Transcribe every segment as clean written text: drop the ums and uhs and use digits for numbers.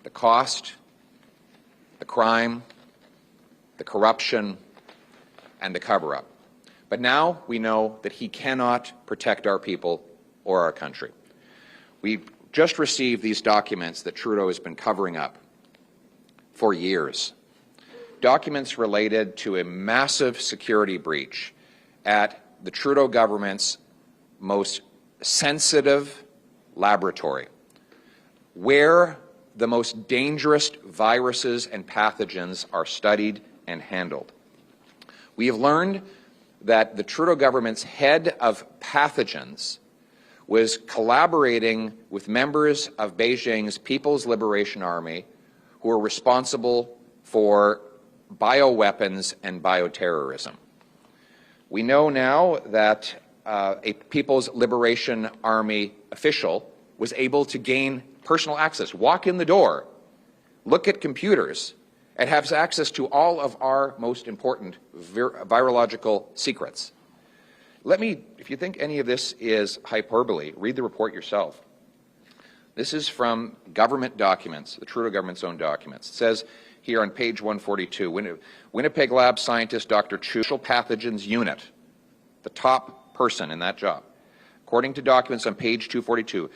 the cost, the crime, the corruption, and the cover-up. But now we know that he cannot protect our people or our country. We've just received these documents that Trudeau has been covering up for years. Documents related to a massive security breach at the Trudeau government's most sensitive laboratory, where the most dangerous viruses and pathogens are studied and handled. We have learned that the Trudeau government's head of pathogens was collaborating with members of Beijing's People's Liberation Army who are responsible for bioweapons and bioterrorism. We know now that a People's Liberation Army official was able to gain personal access, walk in the door, look at computers, and has access to all of our most important virological secrets. Let me, if you think any of this is hyperbole, read the report yourself. This is from government documents, the Trudeau government's own documents. It says here on page 142, Winnipeg Lab scientist Dr. Chu, pathogens unit, the top person in that job, according to documents on page 242,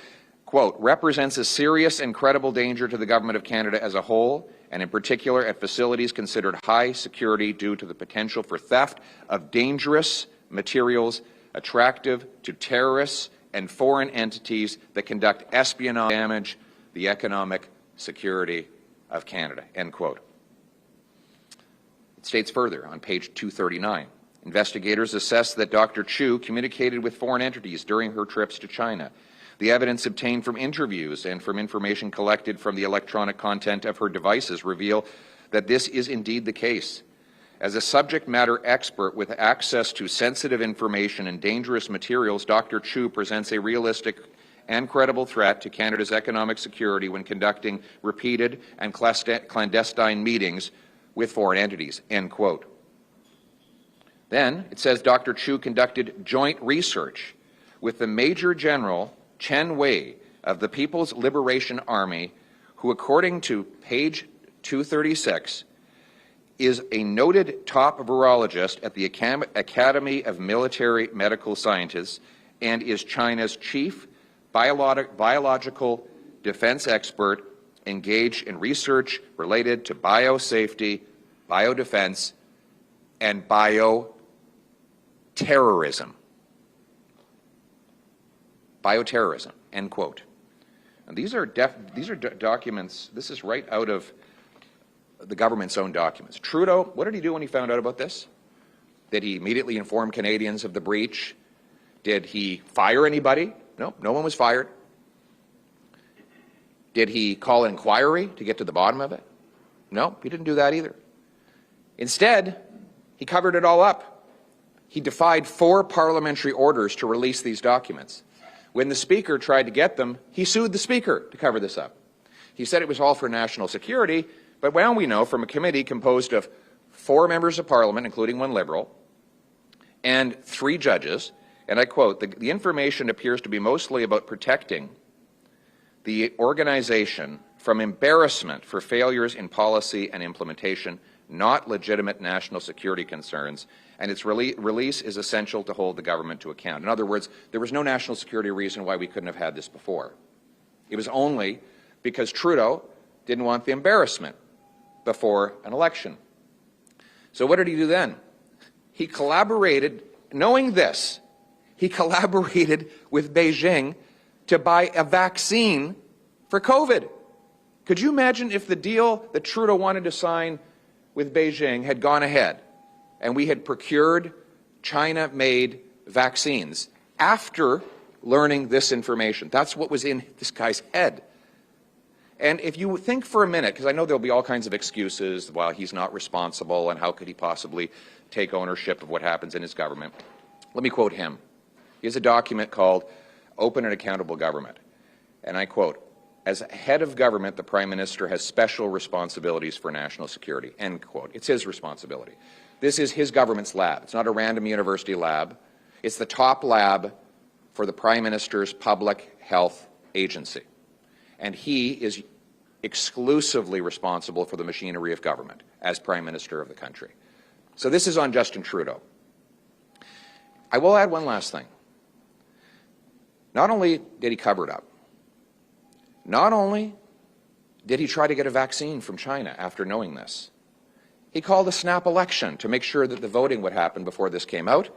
quote, represents a serious and credible danger to the government of Canada as a whole, and in particular at facilities considered high security due to the potential for theft of dangerous materials attractive to terrorists and foreign entities that conduct espionage damage the economic security of Canada, end quote. It states further on page 239, investigators assess that Dr. Chu communicated with foreign entities during her trips to China. The evidence obtained from interviews and from information collected from the electronic content of her devices reveal that this is indeed the case. As a subject matter expert with access to sensitive information and dangerous materials, Dr. Chu presents a realistic and credible threat to Canada's economic security when conducting repeated and clandestine meetings with foreign entities, end quote. Then it says Dr. Chu conducted joint research with the Major General Chen Wei of the People's Liberation Army, who, according to page 236, is a noted top virologist at the Academy of Military Medical Sciences and is China's chief biological defense expert engaged in research related to biosafety, biodefense, and bioterrorism. Bioterrorism, end quote. And these are documents, this is right out of the government's own documents. Trudeau, what did he do when he found out about this? Did he immediately inform Canadians of the breach? Did he fire anybody? No, no one was fired. Did he call an inquiry to get to the bottom of it? No, he didn't do that either. Instead, he covered it all up. He defied 4 parliamentary orders to release these documents. When the Speaker tried to get them, he sued the Speaker to cover this up. He said it was all for national security, but now we know from a committee composed of 4 members of Parliament, including 1 Liberal, and 3 judges, and I quote, the information appears to be mostly about protecting the organization from embarrassment for failures in policy and implementation, not legitimate national security concerns, and its release is essential to hold the government to account. In other words, there was no national security reason why we couldn't have had this before. It was only because Trudeau didn't want the embarrassment before an election. So what did he do then? He collaborated, knowing this, he collaborated with Beijing to buy a vaccine for COVID. Could you imagine if the deal that Trudeau wanted to sign with Beijing had gone ahead and we had procured China-made vaccines after learning this information? That's what was in this guy's head. And if you think for a minute, because I know there'll be all kinds of excuses, well, he's not responsible and how could he possibly take ownership of what happens in his government. Let me quote him. He has a document called Open and Accountable Government. And I quote, as head of government, the Prime Minister has special responsibilities for national security, end quote. It's his responsibility. This is his government's lab. It's not a random university lab. It's the top lab for the Prime Minister's public health agency. And he is exclusively responsible for the machinery of government as Prime Minister of the country. So this is on Justin Trudeau. I will add one last thing. Not only did he cover it up, not only did he try to get a vaccine from China after knowing this, he called a snap election to make sure that the voting would happen before this came out.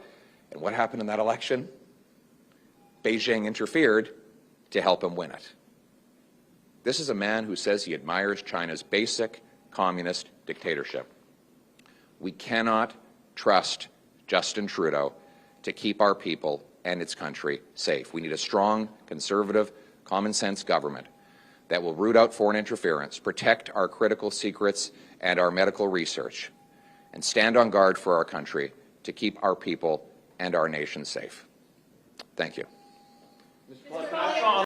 And what happened in that election? Beijing interfered to help him win it. This is a man who says he admires China's basic communist dictatorship. We cannot trust Justin Trudeau to keep our people and its country safe. We need a strong, conservative, common-sense government that will root out foreign interference, protect our critical secrets and our medical research, and stand on guard for our country to keep our people and our nation safe. Thank you.